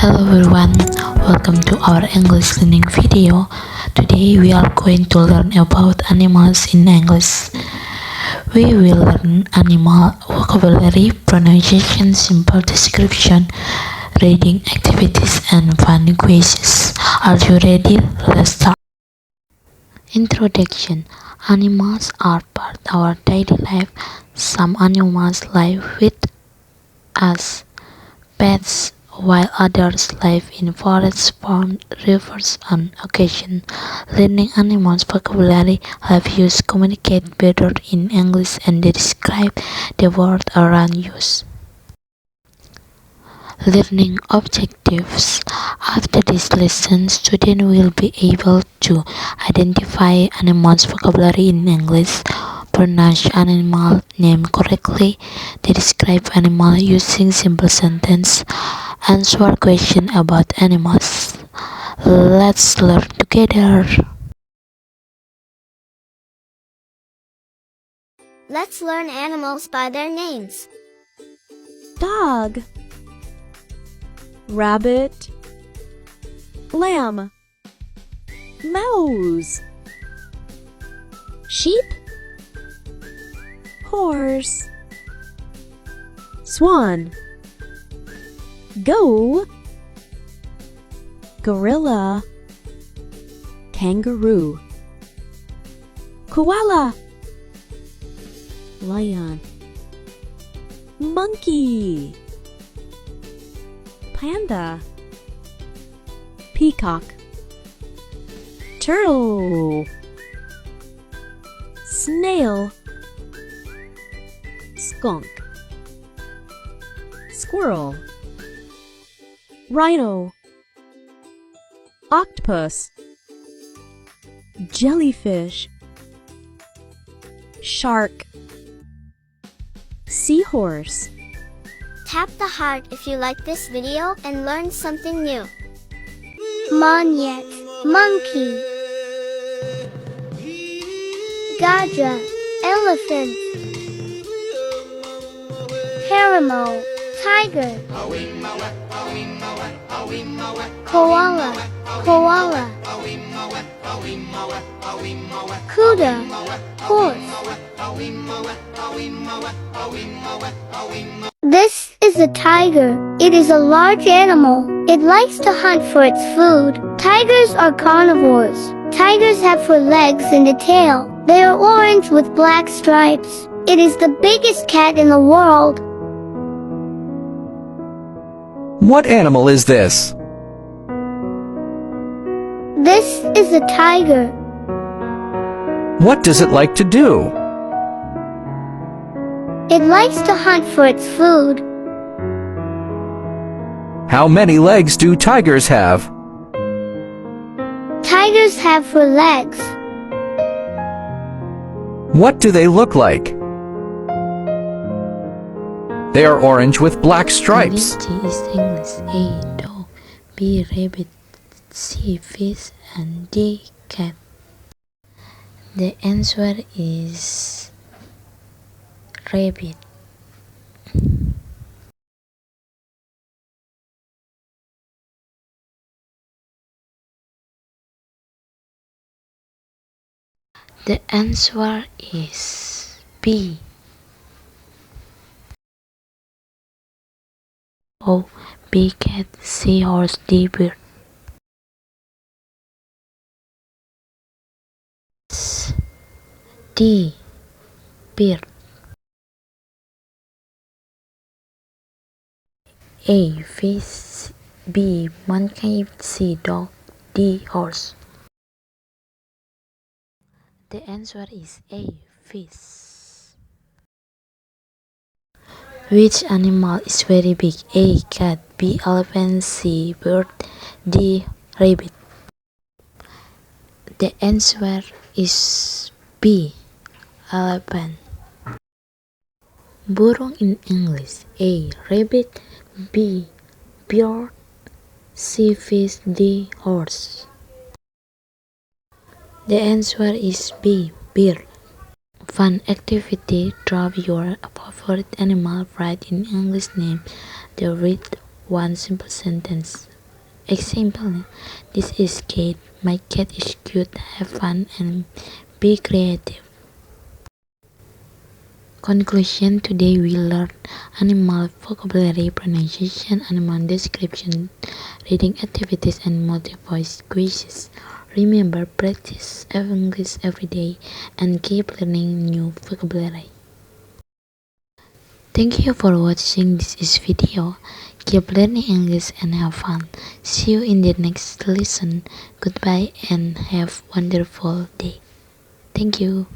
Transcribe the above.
Hello everyone, welcome to our English learning video. Today we are going to learn about animals in English. We will learn animal vocabulary, pronunciation, simple description, reading activities, and fun quizzes. Are you ready? Let's start. Introduction. Animals are part of our daily life. Some animals live with us, pets, while others live in forests, ponds, rivers, on occasion. Learning animals' vocabulary helps you communicate better in English and describe the world around you. Learning objectives. After this lesson, students will be able to identify animals' vocabulary in English, pronounce animal name correctly, describe animal using simple sentence, answer questions about animals. Let's learn together. Let's learn animals by their names. Dog, rabbit, lamb, mouse, sheep, horse, swan, goat, gorilla, kangaroo, koala, lion, monkey, panda, peacock, turtle, snail, skunk, squirrel, rhino, octopus, jellyfish, shark, seahorse. Tap the heart if you like this video and learn something new. Monyet, monkey. Gajah, elephant. Haramo, tiger. Koala, koala. Kuda, horse. This is a tiger. It is a large animal. It likes to hunt for its food. Tigers are carnivores. Tigers have 4 legs and a tail. They are orange with black stripes. It is the biggest cat in the world. What animal is this? This is a tiger. What does it like to do? It likes to hunt for its food. How many legs do tigers have? Tigers have 4 legs. What do they look like? They are orange with black stripes. D is English. A. Dog. B. Rabbit. C. Fish. And D. Cat. The answer is rabbit. The answer is B. O. B. Cat. C. Horse. D. Bird. D. Bird. A. Fish. B. Monkey. C. Dog. D. Horse. The answer is A. Fish. Which animal is very big? A. Cat. B. Elephant. C. Bird. D. Rabbit. The answer is B. Elephant. Burung in English. A. Rabbit. B. Bird. C. Fish. D. Horse. The answer is B. Bird. Fun activity. Draw your favorite animal. Write in English name. Then read one simple sentence. Example, this is Kate. My cat is cute. Have fun and be creative. Conclusion. Today we learned animal vocabulary, pronunciation, animal description, reading activities, and multi-voice quizzes. Remember, practice English every day and keep learning new vocabulary. Thank you for watching this video. Keep learning English and have fun. See you in the next lesson. Goodbye and have a wonderful day. Thank you.